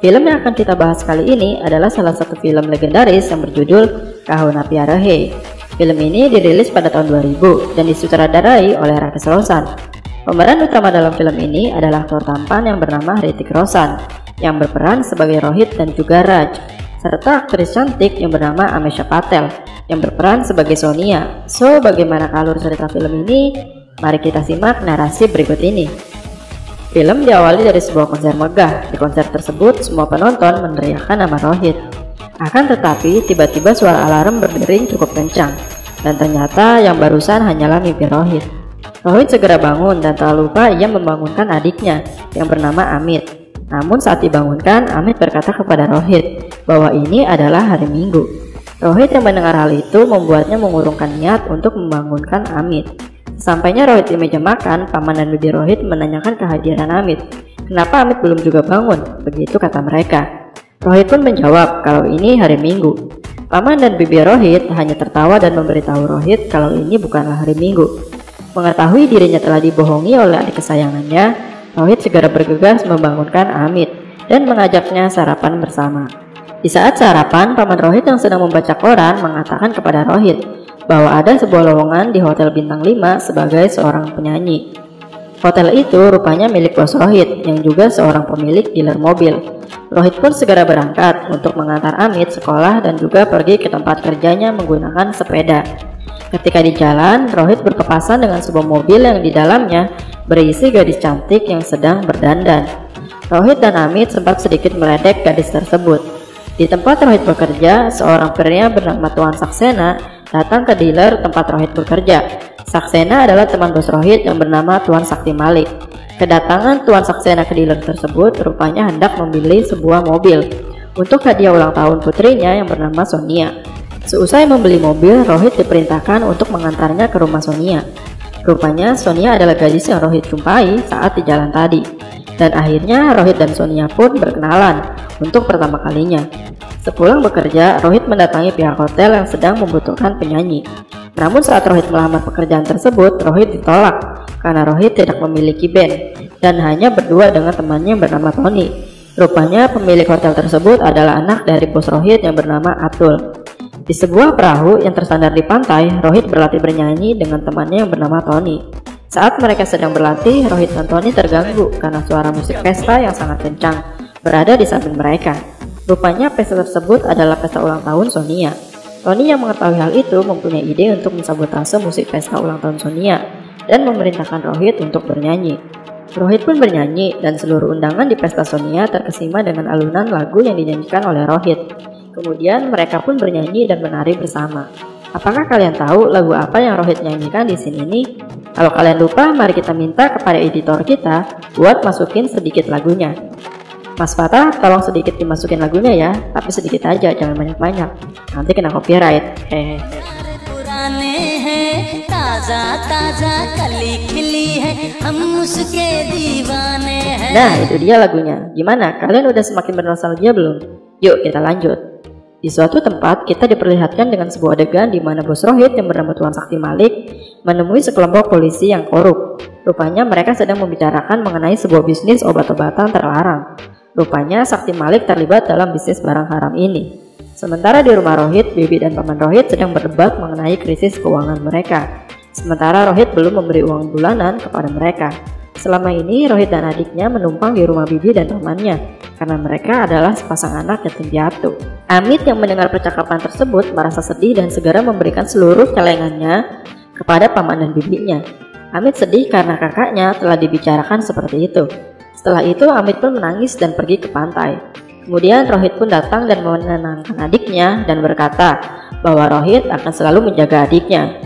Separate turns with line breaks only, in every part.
Film yang akan kita bahas kali ini adalah salah satu film legendaris yang berjudul Kahuna Pyara Hai. Film ini dirilis pada tahun 2000 dan disutradarai oleh Rakesh Roshan. Pemeran utama dalam film ini adalah aktor tampan yang bernama Hrithik Roshan yang berperan sebagai Rohit dan juga Raj, serta aktris cantik yang bernama Amesha Patel yang berperan sebagai Sonia. So, bagaimana alur cerita film ini? Mari kita simak narasi berikut ini. Film diawali dari sebuah konser megah. Di konser tersebut, semua penonton meneriakkan nama Rohit. Akan tetapi, tiba-tiba suara alarm berdering cukup kencang, dan ternyata yang barusan hanyalah mimpi Rohit. Rohit segera bangun dan tak lupa ia membangunkan adiknya yang bernama Amit. Namun saat dibangunkan, Amit berkata kepada Rohit bahwa ini adalah hari Minggu. Rohit yang mendengar hal itu membuatnya mengurungkan niat untuk membangunkan Amit. Sampainya Rohit di meja makan, paman dan bibi Rohit menanyakan kehadiran Amit. Kenapa Amit belum juga bangun? Begitu kata mereka. Rohit pun menjawab kalau ini hari Minggu. Paman dan bibi Rohit hanya tertawa dan memberitahu Rohit kalau ini bukanlah hari Minggu. Mengetahui dirinya telah dibohongi oleh adik kesayangannya, Rohit segera bergegas membangunkan Amit dan mengajaknya sarapan bersama. Di saat sarapan, paman Rohit yang sedang membaca koran mengatakan kepada Rohit bahwa ada sebuah lowongan di Hotel Bintang 5 sebagai seorang penyanyi. Hotel itu rupanya milik bos Rohit yang juga seorang pemilik dealer mobil. Rohit pun segera berangkat untuk mengantar Amit sekolah dan juga pergi ke tempat kerjanya menggunakan sepeda. Ketika di jalan, Rohit berpapasan dengan sebuah mobil yang di dalamnya berisi gadis cantik yang sedang berdandan. Rohit dan Amit sempat sedikit meledek gadis tersebut. Di tempat Rohit bekerja, seorang pria bernama Tuan Saksena datang ke dealer tempat Rohit bekerja. Saksena adalah teman bos Rohit yang bernama Tuan Sakti Malik. Kedatangan Tuan Saksena ke dealer tersebut rupanya hendak membeli sebuah mobil untuk hadiah ulang tahun putrinya yang bernama Sonia. Seusai membeli mobil, Rohit diperintahkan untuk mengantarnya ke rumah Sonia. Rupanya Sonia adalah gadis yang Rohit jumpai saat di jalan tadi. Dan akhirnya Rohit dan Sonia pun berkenalan untuk pertama kalinya. Sepulang bekerja, Rohit mendatangi pihak hotel yang sedang membutuhkan penyanyi. Namun saat Rohit melamar pekerjaan tersebut, Rohit ditolak karena Rohit tidak memiliki band dan hanya berdua dengan temannya yang bernama Tony. Rupanya pemilik hotel tersebut adalah anak dari bos Rohit yang bernama Atul. Di sebuah perahu yang tersandar di pantai, Rohit berlatih bernyanyi dengan temannya yang bernama Tony. Saat mereka sedang berlatih, Rohit dan Tony terganggu karena suara musik pesta yang sangat kencang berada di samping mereka. Rupanya pesta tersebut adalah pesta ulang tahun Sonia. Tony yang mengetahui hal itu mempunyai ide untuk mensabotase musik pesta ulang tahun Sonia dan memerintahkan Rohit untuk bernyanyi. Rohit pun bernyanyi dan seluruh undangan di pesta Sonia terkesima dengan alunan lagu yang dinyanyikan oleh Rohit. Kemudian mereka pun bernyanyi dan menari bersama. Apakah kalian tahu lagu apa yang Rohit nyanyikan di sini ini? Kalau kalian lupa, mari kita minta kepada editor kita buat masukin sedikit lagunya. Mas Fatah, tolong sedikit dimasukin lagunya ya, tapi sedikit aja, jangan banyak-banyak. Nanti kena copyright. Hehehe. Nah, itu dia lagunya. Gimana? Kalian udah semakin bernostalgia belum? Yuk kita lanjut. Di suatu tempat, kita diperlihatkan dengan sebuah adegan di mana bos Rohit yang bernama Tuan Sakti Malik menemui sekelompok polisi yang korup. Rupanya mereka sedang membicarakan mengenai sebuah bisnis obat-obatan terlarang. Rupanya Sakti Malik terlibat dalam bisnis barang haram ini. Sementara di rumah Rohit, bibi dan paman Rohit sedang berdebat mengenai krisis keuangan mereka. Sementara Rohit belum memberi uang bulanan kepada mereka. Selama ini Rohit dan adiknya menumpang di rumah bibi dan pamannya karena mereka adalah sepasang anak yatim piatu. Amit yang mendengar percakapan tersebut merasa sedih dan segera memberikan seluruh celengannya kepada paman dan bibinya. Amit sedih karena kakaknya telah dibicarakan seperti itu. Setelah itu Amit pun menangis dan pergi ke pantai. Kemudian Rohit pun datang dan menenangkan adiknya dan berkata bahwa Rohit akan selalu menjaga adiknya.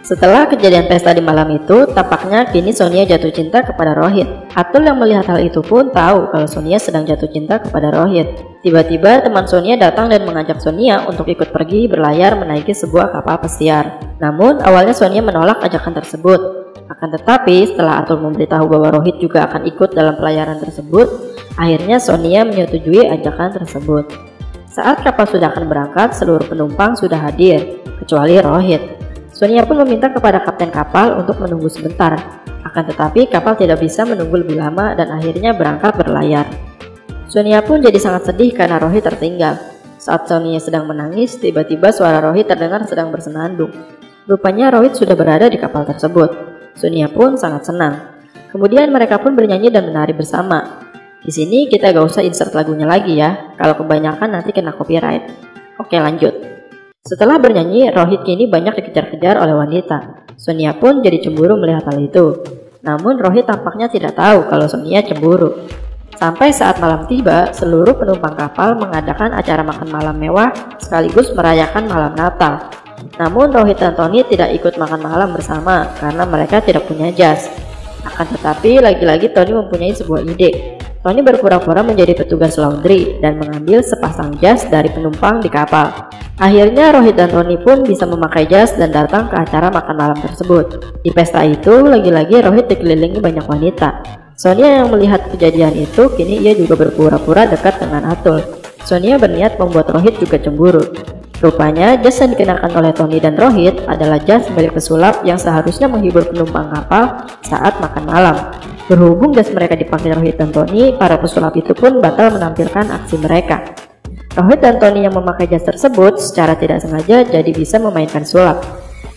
Setelah kejadian pesta di malam itu, tampaknya kini Sonia jatuh cinta kepada Rohit. Atul yang melihat hal itu pun tahu kalau Sonia sedang jatuh cinta kepada Rohit. Tiba-tiba teman Sonia datang dan mengajak Sonia untuk ikut pergi berlayar menaiki sebuah kapal pesiar. Namun awalnya Sonia menolak ajakan tersebut. Akan tetapi setelah Atul memberitahu bahwa Rohit juga akan ikut dalam pelayaran tersebut, akhirnya Sonia menyetujui ajakan tersebut. Saat kapal sudah akan berangkat, seluruh penumpang sudah hadir, kecuali Rohit. Sonia pun meminta kepada kapten kapal untuk menunggu sebentar. Akan tetapi kapal tidak bisa menunggu lebih lama dan akhirnya berangkat berlayar. Sonia pun jadi sangat sedih karena Rohit tertinggal. Saat Sonia sedang menangis, tiba-tiba suara Rohit terdengar sedang bersenandung. Rupanya Rohit sudah berada di kapal tersebut. Sonia pun sangat senang. Kemudian mereka pun bernyanyi dan menari bersama. Di sini kita gak usah insert lagunya lagi ya, kalau kebanyakan nanti kena copyright. Oke, lanjut. Setelah bernyanyi, Rohit kini banyak dikejar-kejar oleh wanita. Sonia pun jadi cemburu melihat hal itu. Namun Rohit tampaknya tidak tahu kalau Sonia cemburu. Sampai saat malam tiba, seluruh penumpang kapal mengadakan acara makan malam mewah sekaligus merayakan malam Natal. Namun Rohit dan Tony tidak ikut makan malam bersama karena mereka tidak punya jas. Akan tetapi lagi-lagi Tony mempunyai sebuah ide. Tony berpura-pura menjadi petugas laundry dan mengambil sepasang jas dari penumpang di kapal. Akhirnya Rohit dan Tony pun bisa memakai jas dan datang ke acara makan malam tersebut. Di pesta itu lagi-lagi Rohit dikelilingi banyak wanita. Sonia yang melihat kejadian itu, kini ia juga berpura-pura dekat dengan Atul. Sonia berniat membuat Rohit juga cemburu. Rupanya jas yang dikenakan oleh Tony dan Rohit adalah jas milik pesulap yang seharusnya menghibur penumpang kapal saat makan malam. Berhubung jas mereka dipakai Rohit dan Tony, para pesulap itu pun batal menampilkan aksi mereka. Rohit dan Tony yang memakai jas tersebut secara tidak sengaja jadi bisa memainkan sulap.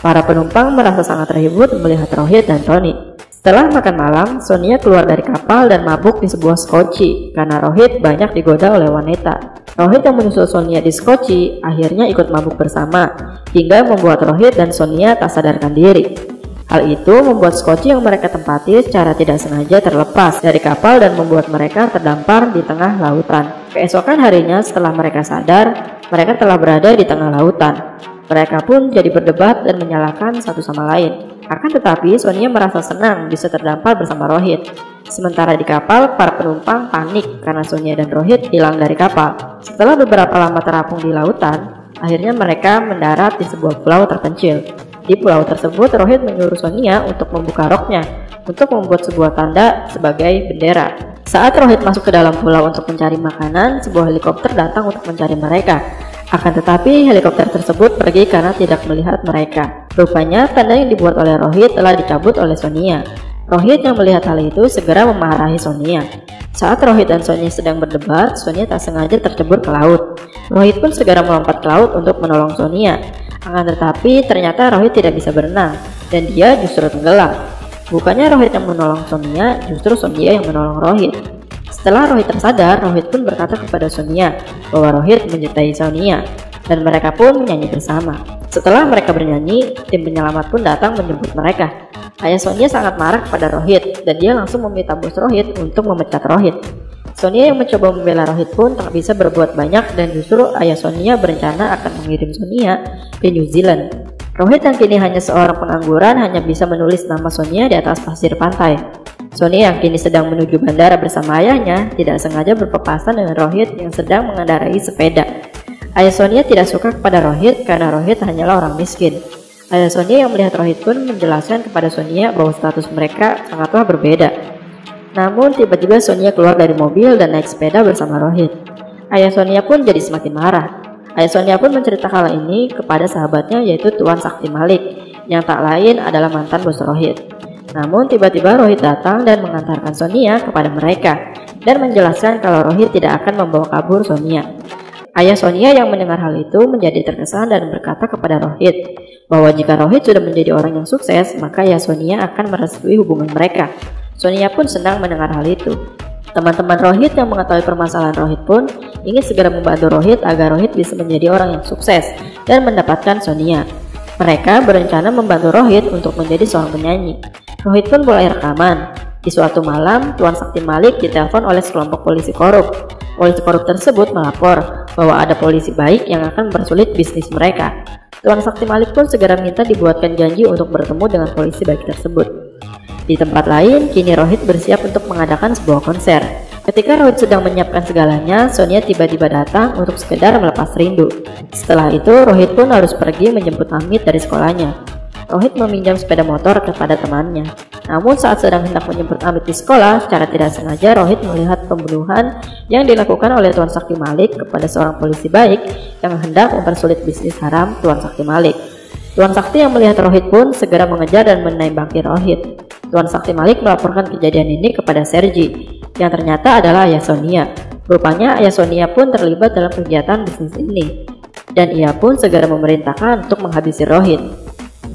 Para penumpang merasa sangat terhibur melihat Rohit dan Tony. Setelah makan malam, Sonia keluar dari kapal dan mabuk di sebuah skoci karena Rohit banyak digoda oleh wanita. Rohit yang menyusul Sonia di skoci akhirnya ikut mabuk bersama hingga membuat Rohit dan Sonia tak sadarkan diri. Hal itu membuat skoci yang mereka tempati secara tidak sengaja terlepas dari kapal dan membuat mereka terdampar di tengah lautan. Keesokan harinya setelah mereka sadar, mereka telah berada di tengah lautan. Mereka pun jadi berdebat dan menyalahkan satu sama lain. Akan tetapi Sonia merasa senang bisa terdampar bersama Rohit. Sementara di kapal, para penumpang panik karena Sonia dan Rohit hilang dari kapal. Setelah beberapa lama terapung di lautan, akhirnya mereka mendarat di sebuah pulau terpencil. Di pulau tersebut, Rohit menyuruh Sonia untuk membuka roknya untuk membuat sebuah tanda sebagai bendera. Saat Rohit masuk ke dalam pulau untuk mencari makanan, sebuah helikopter datang untuk mencari mereka. Akan tetapi helikopter tersebut pergi karena tidak melihat mereka. Rupanya tanda yang dibuat oleh Rohit telah dicabut oleh Sonia. Rohit yang melihat hal itu segera memarahi Sonia. Saat Rohit dan Sonia sedang berdebat, Sonia tak sengaja tercebur ke laut. Rohit pun segera melompat ke laut untuk menolong Sonia. Akan tetapi ternyata Rohit tidak bisa berenang dan dia justru tenggelam. Bukannya Rohit yang menolong Sonia, justru Sonia yang menolong Rohit. Setelah Rohit tersadar, Rohit pun berkata kepada Sonia bahwa Rohit mencintai Sonia dan mereka pun menyanyi bersama. Setelah mereka bernyanyi, tim penyelamat pun datang menjemput mereka. Ayah Sonia sangat marah kepada Rohit dan dia langsung meminta bos Rohit untuk memecat Rohit. Sonia yang mencoba membela Rohit pun tak bisa berbuat banyak dan justru ayah Sonia berencana akan mengirim Sonia ke New Zealand. Rohit yang kini hanya seorang pengangguran hanya bisa menulis nama Sonia di atas pasir pantai. Sonia yang kini sedang menuju bandara bersama ayahnya tidak sengaja berpapasan dengan Rohit yang sedang mengendarai sepeda. Ayah Sonia tidak suka kepada Rohit karena Rohit hanyalah orang miskin. Ayah Sonia yang melihat Rohit pun menjelaskan kepada Sonia bahwa status mereka sangatlah berbeda. Namun tiba-tiba Sonia keluar dari mobil dan naik sepeda bersama Rohit. Ayah Sonia pun jadi semakin marah. Ayah Sonia pun menceritakan hal ini kepada sahabatnya yaitu Tuan Sakti Malik yang tak lain adalah mantan bos Rohit. Namun tiba-tiba Rohit datang dan mengantarkan Sonia kepada mereka dan menjelaskan kalau Rohit tidak akan membawa kabur Sonia. Ayah Sonia yang mendengar hal itu menjadi terkesan dan berkata kepada Rohit bahwa jika Rohit sudah menjadi orang yang sukses, maka ayah Sonia akan merestui hubungan mereka. Sonia pun senang mendengar hal itu. Teman-teman Rohit yang mengetahui permasalahan Rohit pun ingin segera membantu Rohit agar Rohit bisa menjadi orang yang sukses dan mendapatkan Sonia. Mereka berencana membantu Rohit untuk menjadi seorang penyanyi. Rohit pun mulai rekaman. Di suatu malam, Tuan Sakti Malik ditelepon oleh sekelompok polisi korup. Polisi korup tersebut melapor bahwa ada polisi baik yang akan mempersulit bisnis mereka. Tuan Sakti Malik pun segera minta dibuatkan janji untuk bertemu dengan polisi baik tersebut. Di tempat lain, kini Rohit bersiap untuk mengadakan sebuah konser. Ketika Rohit sedang menyiapkan segalanya, Sonia tiba-tiba datang untuk sekedar melepas rindu. Setelah itu, Rohit pun harus pergi menjemput Amit dari sekolahnya. Rohit meminjam sepeda motor kepada temannya. Namun saat sedang hendak menjemput Amit di sekolah, secara tidak sengaja Rohit melihat pembunuhan yang dilakukan oleh Tuan Sakti Malik kepada seorang polisi baik yang hendak mempersulit bisnis haram Tuan Sakti Malik. Tuan Sakti yang melihat Rohit pun segera mengejar dan menembaki Rohit. Tuan Sakti Malik melaporkan kejadian ini kepada Sergi, yang ternyata adalah ayah Sonia. Rupanya ayah Sonia pun terlibat dalam kegiatan bisnis ini, dan ia pun segera memerintahkan untuk menghabisi Rohit.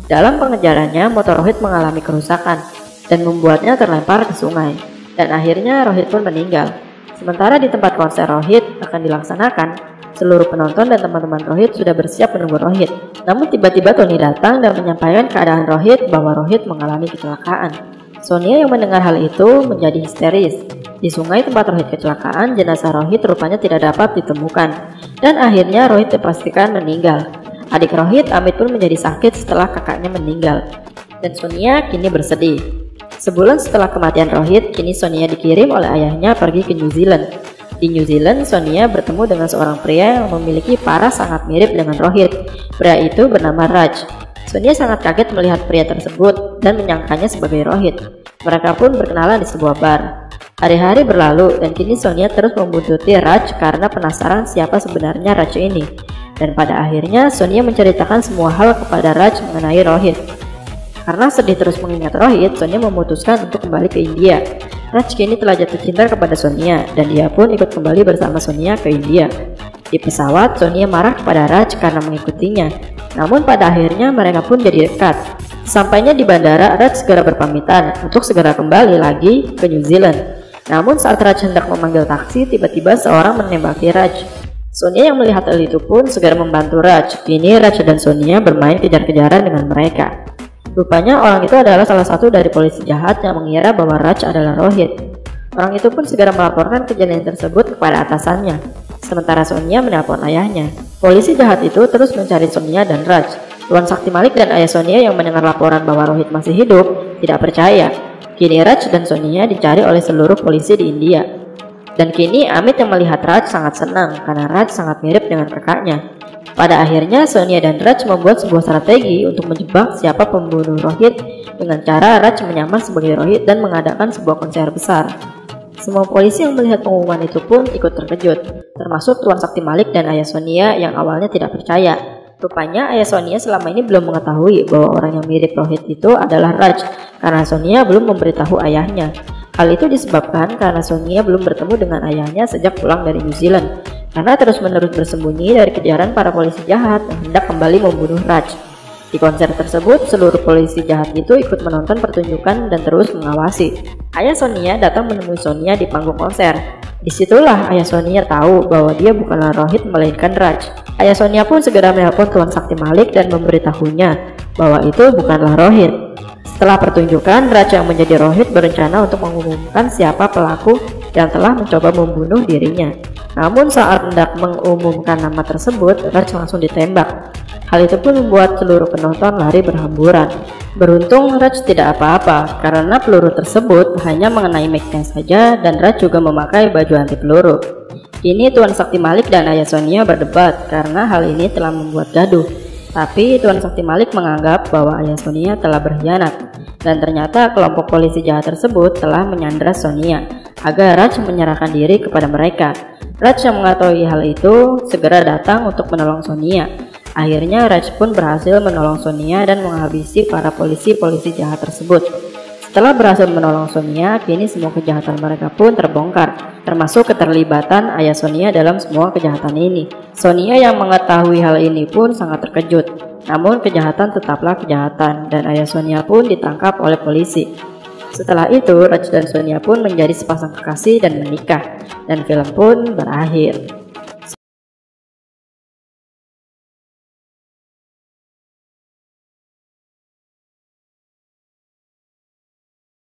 Dalam pengejarannya, motor Rohit mengalami kerusakan dan membuatnya terlempar ke sungai, dan akhirnya Rohit pun meninggal. Sementara di tempat konser Rohit akan dilaksanakan, seluruh penonton dan teman-teman Rohit sudah bersiap menunggu Rohit. Namun tiba-tiba Tony datang dan menyampaikan keadaan Rohit bahwa Rohit mengalami kecelakaan. Sonia yang mendengar hal itu menjadi histeris. Di sungai tempat Rohit kecelakaan, jenazah Rohit rupanya tidak dapat ditemukan, dan akhirnya Rohit dipastikan meninggal. Adik Rohit, Amit, pun menjadi sakit setelah kakaknya meninggal, dan Sonia kini bersedih. Sebulan setelah kematian Rohit, kini Sonia dikirim oleh ayahnya pergi ke New Zealand. Di New Zealand, Sonia bertemu dengan seorang pria yang memiliki paras sangat mirip dengan Rohit. Pria itu bernama Raj. Sonia sangat kaget melihat pria tersebut dan menyangkanya sebagai Rohit. Mereka pun berkenalan di sebuah bar. Hari-hari berlalu dan kini Sonia terus membuntuti Raj karena penasaran siapa sebenarnya Raj ini. Dan pada akhirnya Sonia menceritakan semua hal kepada Raj mengenai Rohit. Karena sedih terus mengingat Rohit, Sonia memutuskan untuk kembali ke India. Raj kini telah jatuh cinta kepada Sonia dan dia pun ikut kembali bersama Sonia ke India. Di pesawat, Sonia marah kepada Raj karena mengikutinya. Namun pada akhirnya mereka pun jadi dekat. Sampainya di bandara, Raj segera berpamitan untuk segera kembali lagi ke New Zealand. Namun saat Raj hendak memanggil taksi, tiba-tiba seorang menembaki Raj. Sonia yang melihat hal itu pun segera membantu Raj. Kini Raj dan Sonia bermain kejar-kejaran dengan mereka. Rupanya orang itu adalah salah satu dari polisi jahat yang mengira bahwa Raj adalah Rohit. Orang itu pun segera melaporkan kejadian tersebut kepada atasannya. Sementara Sonia menelpon ayahnya. Polisi jahat itu terus mencari Sonia dan Raj. Tuan Sakti Malik dan ayah Sonia yang mendengar laporan bahwa Rohit masih hidup tidak percaya. Kini Raj dan Sonia dicari oleh seluruh polisi di India. Dan kini Amit yang melihat Raj sangat senang karena Raj sangat mirip dengan kakaknya. Pada akhirnya Sonia dan Raj membuat sebuah strategi untuk menjebak siapa pembunuh Rohit dengan cara Raj menyamar sebagai Rohit dan mengadakan sebuah konser besar. Semua polisi yang melihat pengumuman itu pun ikut terkejut, termasuk Tuan Sakti Malik dan ayah Sonia yang awalnya tidak percaya. Rupanya ayah Sonia selama ini belum mengetahui bahwa orang yang mirip Rohit itu adalah Raj, karena Sonia belum memberitahu ayahnya. Hal itu disebabkan karena Sonia belum bertemu dengan ayahnya sejak pulang dari New Zealand, karena terus-menerus bersembunyi dari kejaran para polisi jahat yang hendak kembali membunuh Raj. Di konser tersebut, seluruh polisi jahat itu ikut menonton pertunjukan dan terus mengawasi. Ayah Sonia datang menemui Sonia di panggung konser. Disitulah ayah Sonia tahu bahwa dia bukanlah Rohit melainkan Raj. Ayah Sonia pun segera menelpon Tuan Sakti Malik dan memberitahunya bahwa itu bukanlah Rohit. Setelah pertunjukan, Raj yang menjadi Rohit berencana untuk mengumumkan siapa pelaku yang telah mencoba membunuh dirinya. Namun saat hendak mengumumkan nama tersebut, Raj langsung ditembak. Hal itu pun membuat seluruh penonton lari berhamburan. Beruntung Raj tidak apa-apa karena peluru tersebut hanya mengenai mic-nya saja dan Raj juga memakai baju anti peluru. Kini Tuan Sakti Malik dan ayah Sonia berdebat karena hal ini telah membuat gaduh. Tapi Tuan Sakti Malik menganggap bahwa ayah Sonia telah berkhianat dan ternyata kelompok polisi jahat tersebut telah menyandra Sonia agar Raj menyerahkan diri kepada mereka. Raj yang mengetahui hal itu segera datang untuk menolong Sonia. Akhirnya Raj pun berhasil menolong Sonia dan menghabisi para polisi-polisi jahat tersebut. Setelah berhasil menolong Sonia, kini semua kejahatan mereka pun terbongkar, termasuk keterlibatan ayah Sonia dalam semua kejahatan ini. Sonia yang mengetahui hal ini pun sangat terkejut. Namun kejahatan tetaplah kejahatan dan ayah Sonia pun ditangkap oleh polisi. Setelah itu, Raj dan Sonia pun menjadi sepasang kekasih dan menikah, dan film pun berakhir.